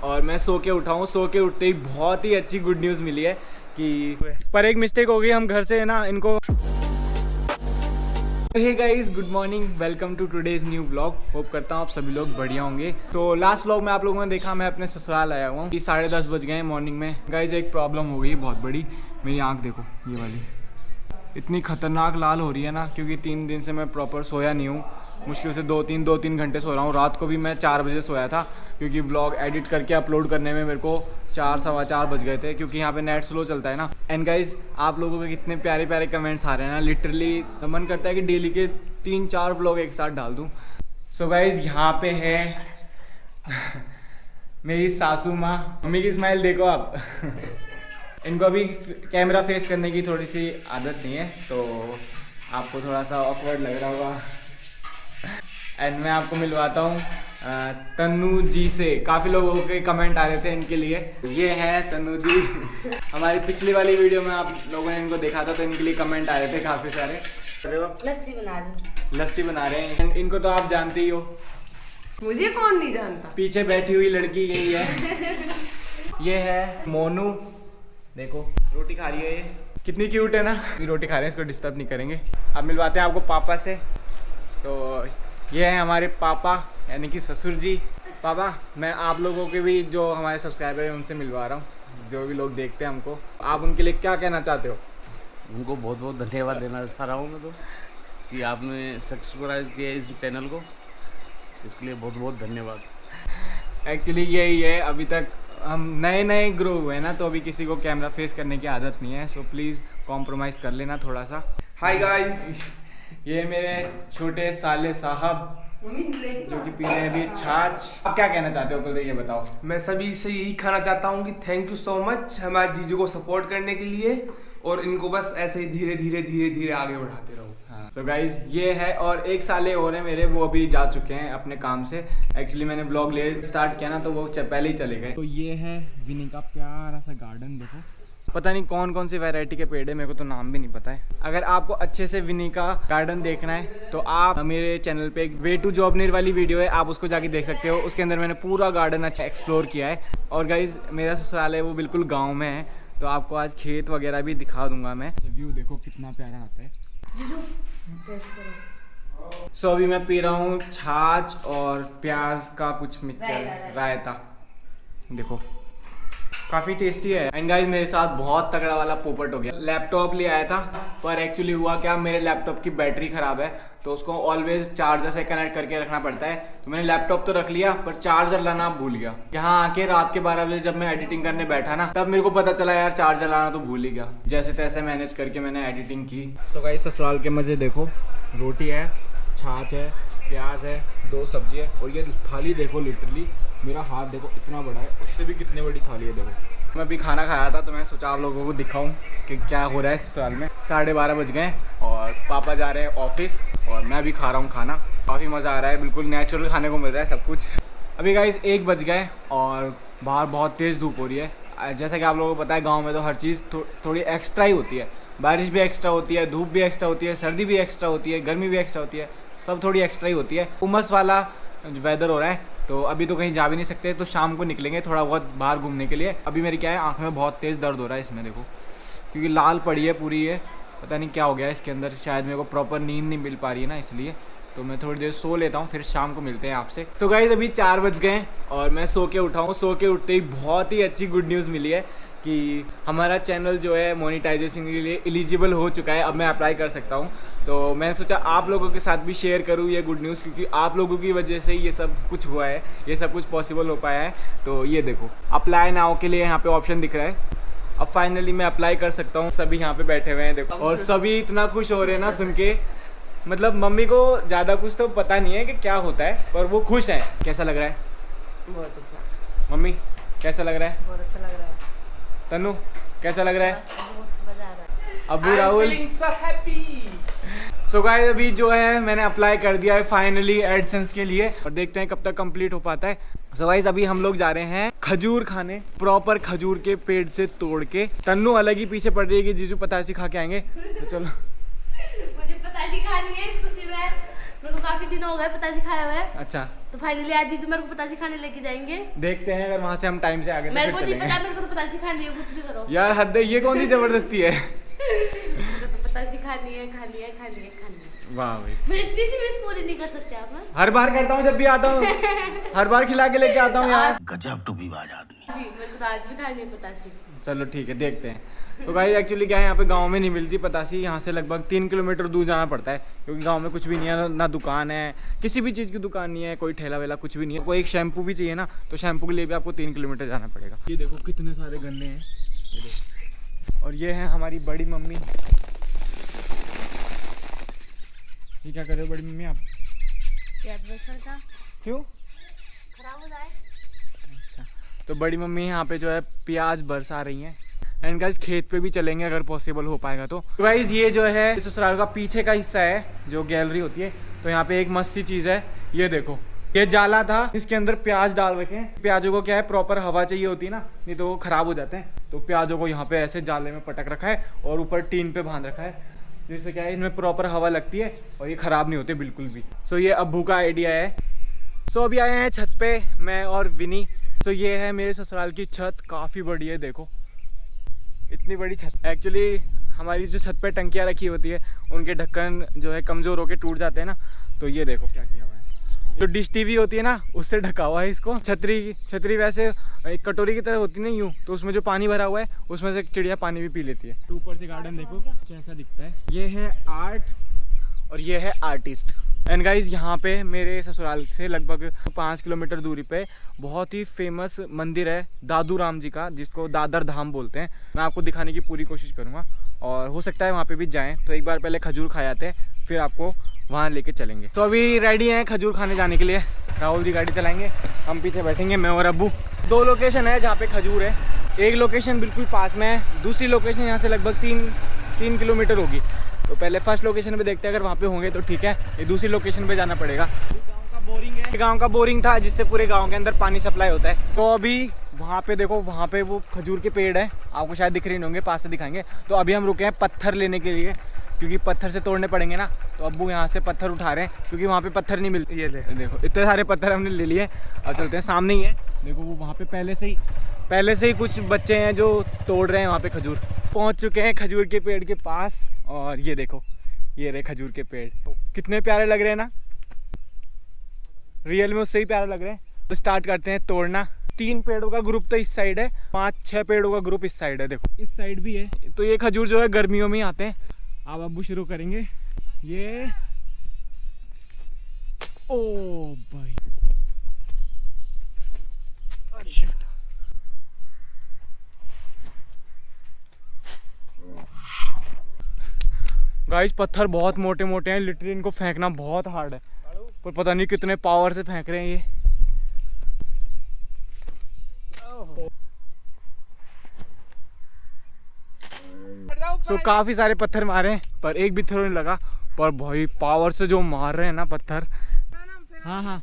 और मैं सो के उठा हूँ। सो के उठते ही बहुत ही अच्छी गुड न्यूज़ मिली है कि पर एक मिस्टेक हो गई, हम घर से ना इनको। Hey guys, good morning, welcome to today's new vlog. Hope करता हूँ आप सभी लोग बढ़िया होंगे। तो लास्ट व्लॉग में आप लोगों ने देखा मैं अपने ससुराल आया हुआ हूँ। 10:30 बज गए हैं मॉर्निंग में। गाइस एक प्रॉब्लम हो गई बहुत बड़ी। मेरी आँख देखो, ये वाली इतनी खतरनाक लाल हो रही है ना, क्योंकि 3 दिन से मैं प्रॉपर सोया नहीं हूँ। मुश्किल से 2-3 घंटे सो रहा हूँ। रात को भी मैं 4 बजे सोया था, क्योंकि व्लॉग एडिट करके अपलोड करने में मेरे को 4-4:15 बज गए थे, क्योंकि यहाँ पे नेट स्लो चलता है ना। एंड गाइज आप लोगों के कितने प्यारे प्यारे कमेंट्स आ रहे हैं ना, लिटरली मन करता है कि डेली के 3-4 व्लॉग एक साथ डाल दूँ। सो गाइज यहाँ पे है मेरी सासू माँ। मम्मी की स्माइल देखो आप। इनको अभी कैमरा फेस करने की थोड़ी सी आदत नहीं है, तो आपको थोड़ा सा ऑकवर्ड लग रहा होगा। एंड मैं आपको मिलवाता हूँ तन्नू जी से। काफ़ी लोगों के कमेंट आ रहे थे इनके लिए। ये है तन्नू जी। हमारी पिछली वाली वीडियो में आप लोगों ने इनको देखा था, तो इनके लिए कमेंट आ रहे थे काफ़ी सारे। लस्सी बना रही। लस्सी बना रहे हैं। इनको तो आप जानते ही हो। मुझे कौन नहीं जानता। पीछे बैठी हुई लड़की यही है। ये है मोनू, देखो रोटी खा रही है। ये कितनी क्यूट है ना। रोटी खा रहे हैं, इसको डिस्टर्ब नहीं करेंगे। अब मिलवाते हैं आपको पापा से। तो ये है हमारे पापा, यानी कि ससुर जी। पापा, मैं आप लोगों के भी जो हमारे सब्सक्राइबर हैं उनसे मिलवा रहा हूँ, जो भी लोग देखते हैं हमको। आप उनके लिए क्या कहना चाहते हो? उनको बहुत बहुत धन्यवाद देना चाह रहा हूँ मैं तो, कि आपने सब्सक्राइब किया इस चैनल को, इसके लिए बहुत बहुत धन्यवाद। एक्चुअली यही है, अभी तक हम नए ग्रो हुए हैं ना, तो अभी किसी को कैमरा फेस करने की आदत नहीं है। सो प्लीज़ कॉम्प्रोमाइज़ कर लेना थोड़ा सा। हाय गाइस, ये मेरे छोटे साले साहब जो कि पी रहे हैं अभी छाछ। आप क्या कहना चाहते हो पहले ये बताओ। मैं सभी से यही कहना चाहता हूँ कि थैंक यू सो मच हमारे जीजू को सपोर्ट करने के लिए, और इनको बस ऐसे ही धीरे धीरे आगे बढ़ाते रहो। सो गाइज ये है, और एक साले और हैं मेरे, वो अभी जा चुके हैं अपने काम से। एक्चुअली मैंने ब्लॉग ले स्टार्ट किया ना, तो वो पहले ही चले गए। तो ये है विनी का प्यारा सा गार्डन। देखो पता नहीं कौन कौन सी वैरायटी के पेड़ है, मेरे को तो नाम भी नहीं पता है। अगर आपको अच्छे से विनी का गार्डन देखना है तो आप मेरे चैनल पे एक वे टू जॉबनीर वाली वीडियो है, आप उसको जाके देख सकते हो। उसके अंदर मैंने पूरा गार्डन अच्छा एक्सप्लोर किया है। और गाइज मेरा ससुराल है वो बिल्कुल गाँव में है, तो आपको आज खेत वगैरह भी दिखा दूंगा मैं। व्यू देखो कितना प्यारा आता है। सो अभी मैं पी रहा हूँ छाछ और प्याज का कुछ मिक्सचर, रायता। देखो काफ़ी टेस्टी है। एंड गाइस मेरे साथ बहुत तगड़ा वाला पोपट हो गया। लैपटॉप ले आया था, पर एक्चुअली हुआ क्या, मेरे लैपटॉप की बैटरी ख़राब है, तो उसको ऑलवेज चार्जर से कनेक्ट करके रखना पड़ता है। तो मैंने लैपटॉप तो रख लिया, पर चार्जर लाना भूल गया। यहाँ आके रात के 12 बजे जब मैं एडिटिंग करने बैठा ना, तब मेरे को पता चला यार चार्जर लाना तो भूल ही गया। जैसे तैसे मैनेज करके मैंने एडिटिंग की। सो गाइस ससुराल के मज़े देखो, रोटी है, छाछ है, प्याज है, 2 सब्जी है, और ये थाली देखो, लिटरली मेरा हाथ देखो इतना बड़ा है, उससे भी कितनी बड़ी थाली है। देखो मैं अभी खाना खाया था, तो मैं सोचा आप लोगों को दिखाऊं कि क्या हो रहा है ससुराल में। 12:30 बज गए और पापा जा रहे हैं ऑफिस, और मैं भी खा रहा हूँ खाना। काफ़ी मज़ा आ रहा है, बिल्कुल नेचुरल खाने को मिल रहा है सब कुछ। अभी गाइस 1 बज गए और बाहर बहुत तेज़ धूप हो रही है। जैसा कि आप लोगों को पता है, गाँव में तो हर चीज़ थोड़ी एक्स्ट्रा ही होती है। बारिश भी एक्स्ट्रा होती है, धूप भी एक्स्ट्रा होती है, सर्दी भी एक्स्ट्रा होती है, गर्मी भी एक्स्ट्रा होती है, सब थोड़ी एक्स्ट्रा ही होती है। उमस वाला वेदर हो रहा है, तो अभी तो कहीं जा भी नहीं सकते, तो शाम को निकलेंगे थोड़ा बहुत बाहर घूमने के लिए। अभी मेरी क्या है, आँख में बहुत तेज़ दर्द हो रहा है इसमें देखो, क्योंकि लाल पड़ी है पूरी। ये पता नहीं क्या हो गया है इसके अंदर, शायद मेरे को प्रॉपर नींद नहीं मिल पा रही है ना, इसलिए। तो मैं थोड़ी देर सो लेता हूँ, फिर शाम को मिलते हैं आपसे। सो गाइस अभी 4 बज गए और मैं सो के उठा हूँ। सो के उठते ही बहुत ही अच्छी गुड न्यूज़ मिली है कि हमारा चैनल जो है मोनेटाइजेशन के लिए एलिजिबल हो चुका है। अब मैं अप्लाई कर सकता हूँ। तो मैंने सोचा आप लोगों के साथ भी शेयर करूँ ये गुड न्यूज़, क्योंकि आप लोगों की वजह से ही ये सब कुछ हुआ है, ये सब कुछ पॉसिबल हो पाया है। तो ये देखो अप्लाई नाउ के लिए यहाँ पे ऑप्शन दिख रहा है। अब फाइनली मैं अप्लाई कर सकता हूँ। सभी यहाँ पे बैठे हुए हैं देखो, और सभी इतना खुश हो रहे हैं ना सुन के। मतलब मम्मी को ज़्यादा कुछ तो पता नहीं है कि क्या होता है, पर वो खुश हैं। कैसा लग रहा है? बहुत अच्छा। मम्मी कैसा लग रहा है? बहुत अच्छा लग रहा है। तन्नू कैसा लग रहा है? बहुत मजा आ रहा है। अबू राहुल सो गाइस अभी जो है मैंने अप्लाई कर दिया है फाइनली एडसेंस के लिए, और देखते हैं कब तक कंप्लीट हो पाता है। सो गाइस अभी हम लोग जा रहे हैं खजूर खाने, प्रॉपर खजूर के पेड़ से तोड़ के। तन्नू अलग ही पीछे पड़ रही है कि जीजू पतासी खा के आएंगे, तो चलो। मुझे पतासी खानी है, इसको सिर्फ काफी दिन हो गए पिताजी खाए हुए। अच्छा तो फाइनली आज जीजू मेरे को पिताजी खाने लेके जाएंगे। देखते हैं अगर वहाँ से हम टाइम से आगे मेरे को नहीं पता, मेरे को तो पिताजी खानी है, कुछ भी करो यार हद है, ये कौन सी जबरदस्ती है। तो पिताजी खानी है, खानी है, खानी है, खानी है। वाह भाई, मैं इतनी सी विश पूरी नहीं कर सकते आप ना? हर बार करता हूँ जब भी आता हूँ, हर बार खिला के लेके आता हूँ यार। गजब टू बी बाज आदमी। मेरे को तो आज भी खानी है पिताजी। चलो ठीक है, देखते हैं। तो गाइस एक्चुअली क्या है, यहाँ पे गांव में नहीं मिलती पतासी, यहाँ से लगभग 3 किलोमीटर दूर जाना पड़ता है, क्योंकि गांव में कुछ भी नहीं है, ना दुकान है, किसी भी चीज़ की दुकान नहीं है, कोई ठेला वेला कुछ भी नहीं है। कोई एक शैम्पू भी चाहिए ना, तो शैम्पू के लिए भी आपको 3 किलोमीटर जाना पड़ेगा। ये देखो कितने सारे गन्ने हैं, ये देखो। और ये है हमारी बड़ी मम्मी। ये क्या कर रहे हो बड़ी मम्मी आप? क्यों? खराब हो जाए। अच्छा, तो बड़ी मम्मी यहाँ पे जो है प्याज बरसा रही हैं। एंड गाइस खेत पे भी चलेंगे अगर पॉसिबल हो पाएगा तो। गाइस ये जो है ससुराल का पीछे का हिस्सा है, जो गैलरी होती है। तो यहाँ पे एक मस्त सी चीज़ है, ये देखो, ये जाला था, इसके अंदर प्याज डाल रखे हैं। प्याजों को क्या है, प्रॉपर हवा चाहिए होती है ना, नहीं तो वो खराब हो जाते हैं। तो प्याजों को यहाँ पे ऐसे जाले में पटक रखा है और ऊपर टीन पे बांध रखा है, जिससे क्या है इनमें प्रॉपर हवा लगती है और ये खराब नहीं होते बिल्कुल भी। सो ये अब्बू का आइडिया है। सो अभी आए हैं छत पे मैं और विनी। सो ये है मेरे ससुराल की छत, काफ़ी बड़ी है, देखो इतनी बड़ी छत। एक्चुअली हमारी जो छत पे टंकियाँ रखी होती है, उनके ढक्कन जो है कमज़ोर होके टूट जाते हैं ना, तो ये देखो क्या किया हुआ है। जो डिश टीवी होती है ना, उससे ढका हुआ है इसको। छतरी वैसे एक कटोरी की तरह होती है ना यूँ, तो उसमें जो पानी भरा हुआ है उसमें से चिड़िया पानी भी पी लेती है। तो ऊपर से गार्डन देखो कुछ ऐसा दिखता है। ये है आर्ट और ये है आर्टिस्ट। एंड गाइज यहाँ पे मेरे ससुराल से लगभग 5 किलोमीटर दूरी पे बहुत ही फेमस मंदिर है दादू राम जी का, जिसको दादर धाम बोलते हैं। मैं आपको दिखाने की पूरी कोशिश करूँगा और हो सकता है वहाँ पे भी जाएं। तो एक बार पहले खजूर खा आते हैं, फिर आपको वहाँ लेके चलेंगे। तो अभी रेडी हैं खजूर खाने जाने के लिए। राहुल जी गाड़ी चलाएंगे, हम पीछे बैठेंगे, मैं और अब्बू। 2 लोकेशन है जहाँ पे खजूर है। एक लोकेशन बिल्कुल पास में है, दूसरी लोकेशन यहाँ से लगभग 3 किलोमीटर होगी। तो पहले फर्स्ट लोकेशन पे देखते हैं, अगर वहाँ पे होंगे तो ठीक है, ये दूसरी लोकेशन पे जाना पड़ेगा। गांव का बोरिंग है, गांव का बोरिंग था जिससे पूरे गांव के अंदर पानी सप्लाई होता है। तो अभी वहाँ पे देखो, वहाँ पे वो खजूर के पेड़ है, आपको शायद दिख रहे होंगे, पास से दिखाएंगे। तो अभी हम रुके हैं पत्थर लेने के लिए, क्योंकि पत्थर से तोड़ने पड़ेंगे ना। तो अब्बू यहाँ से पत्थर उठा रहे हैं, क्योंकि वहाँ पे पत्थर नहीं मिलते। ये देखो इतने सारे पत्थर हमने ले लिए और चलते हैं। सामने ही है देखो, वो वहाँ पे पहले से ही कुछ बच्चे हैं जो तोड़ रहे हैं वहाँ पे खजूर। पहुँच चुके हैं खजूर के पेड़ के पास और ये देखो, ये रहे खजूर के पेड़, कितने प्यारे लग रहे हैं ना, रियल में उससे ही प्यारे लग रहे हैं। तो स्टार्ट करते हैं तोड़ना। 3 पेड़ों का ग्रुप तो इस साइड है, 5-6 पेड़ों का ग्रुप इस साइड है, देखो इस साइड भी है। तो ये खजूर जो है गर्मियों में आते हैं। अब अब्बू शुरू करेंगे। ये ओ भाई, गाइस पत्थर बहुत मोटे मोटे हैं, लिटरली इनको फेंकना बहुत हार्ड है, पर पता नहीं कितने पावर से फेंक रहे हैं ये। सो काफी सारे पत्थर मारे पर एक भी थ्रो नहीं लगा, पर भाई पावर से जो मार रहे हैं ना पत्थर। हाँ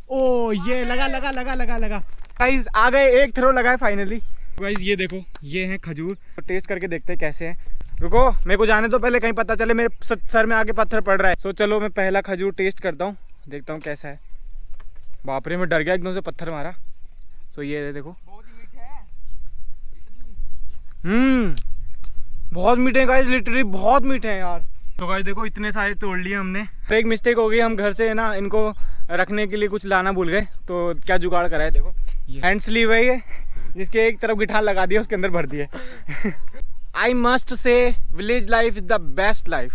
ओ ये लगा गाइस, आ गए, एक थ्रो लगा है फाइनली। गाइस ये देखो, ये है खजूर, तो टेस्ट करके देखते हैं कैसे है। रुको मेरे को जाने तो पहले, कहीं पता चले मेरे सर में आके पत्थर पड़ रहा है। सो चलो मैं पहला खजूर टेस्ट करता हूँ, देखता हूँ कैसा है। बाप रे, मैं डर गया एकदम से, पत्थर मारा। सो ये देखो, बहुत मीठे हैं गाइस, लिटरली बहुत मीठे हैं यार। तो गाइस देखो इतने सारे तोड़ लिए हमने। तो एक मिस्टेक हो गई, हम घर से ना इनको रखने के लिए कुछ लाना भूल गए। तो क्या जुगाड़ करा है, देखो हैंड स्लीव है ये, जिसके एक तरफ गिटार लगा दिया, उसके अंदर भर दिए। I must say village life is the best life.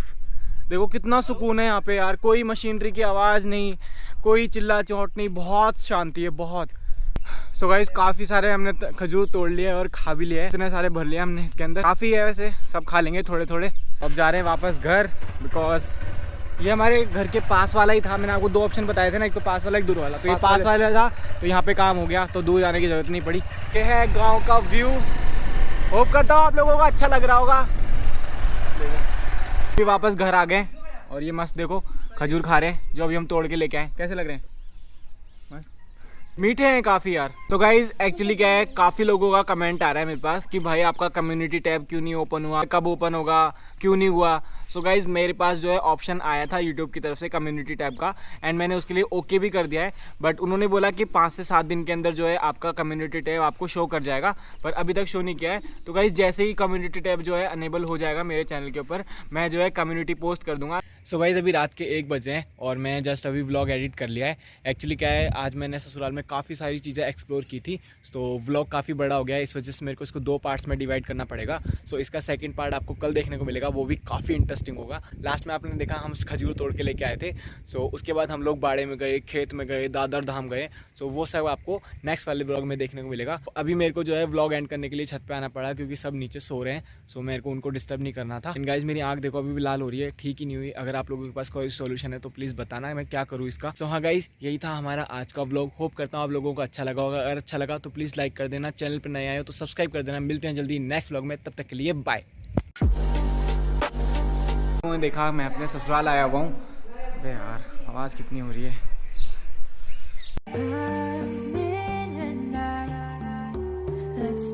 देखो कितना सुकून है यहाँ पे यार, कोई मशीनरी की आवाज़ नहीं, कोई चिल्ला चोट नहीं, बहुत शांति है बहुत। सो गाइस काफ़ी सारे हमने खजूर तोड़ लिए और खा भी लिया है, इतने सारे भर लिए हमने इसके अंदर, काफ़ी है वैसे, सब खा लेंगे थोड़े थोड़े। अब जा रहे हैं वापस घर, बिकॉज ये हमारे घर के पास वाला ही था। मैंने आपको 2 ऑप्शन बताए थे ना, एक तो पास वाला, एक दूर वाला। तो ये पास वाला था, तो यहाँ पे काम हो गया, तो दूर जाने की जरूरत नहीं पड़ी। ये है गाँव का व्यू, होप करता हूँ आप लोगों को अच्छा लग रहा होगा। अभी वापस घर आ गए और ये मस्त देखो खजूर खा रहे हैं, जो अभी हम तोड़ के लेके आए। कैसे लग रहे हैं? मस्त मीठे हैं काफ़ी यार। तो गाइज एक्चुअली क्या है, काफ़ी लोगों का कमेंट आ रहा है मेरे पास कि भाई आपका कम्युनिटी टैब क्यों नहीं ओपन हुआ, कब ओपन होगा, क्यों नहीं हुआ। सो गाइज मेरे पास जो है ऑप्शन आया था यूट्यूब की तरफ से कम्युनिटी टैब का, एंड मैंने उसके लिए ओके भी कर दिया है। बट उन्होंने बोला कि 5 से 7 दिन के अंदर जो है आपका कम्युनिटी टैब आपको शो कर जाएगा, पर अभी तक शो नहीं किया है। तो गाइज जैसे ही कम्युनिटी टैब जो है अनेबल हो जाएगा मेरे चैनल के ऊपर, मैं जो है कम्युनिटी पोस्ट कर दूंगा। सो गाइज अभी रात के 1 बजे हैं और मैं जस्ट अभी व्लॉग एडिट कर लिया है। एक्चुअली क्या है, आज मैंने ससुराल में काफ़ी सारी चीज़ें एक्सप्लोर की थी, तो व्लॉग काफ़ी बड़ा हो गया है, इस वजह से मेरे को इसको 2 पार्ट्स में डिवाइड करना पड़ेगा। सो इसका सेकंड पार्ट आपको कल देखने को मिलेगा, वो भी काफ़ी इंटरेस्टिंग होगा। लास्ट में आपने देखा हम खजूर तोड़ के लेके आए थे। सो उसके बाद हम लोग बाड़े में गए, खेत में गए, दादर धाम गए। सो वो सब आपको नेक्स्ट वाले व्लॉग में देखने को मिलेगा। अभी मेरे को जो है व्लॉग एंड करने के लिए छत पे आना पड़ा क्योंकि सब नीचे सो रहे हैं। सो मेरे को उनको डिस्टर्ब नहीं करना था। एंड गाइस मेरी आँख देखो अभी भी लाल हो रही है, ठीक ही नहीं हुई। अगर आप लोगों के पास कोई सोल्यूशन है तो प्लीज़ बताना मैं क्या करूँ इसका। सो हाँ गाइस यही था हमारा आज का व्लॉग। होप करता हूँ आप लोगों को अच्छा लगा होगा। अगर अच्छा लगा तो प्लीज़ लाइक कर देना, चैनल पर नए आए हो तो सब्सक्राइब कर देना। मिलते हैं जल्दी नेक्स्ट व्लॉग में, तब तक के लिए बाय। देखा मैं अपने ससुराल आया हुआ हूँ। अबे यार आवाज़ कितनी हो रही है। I'm in a night, let's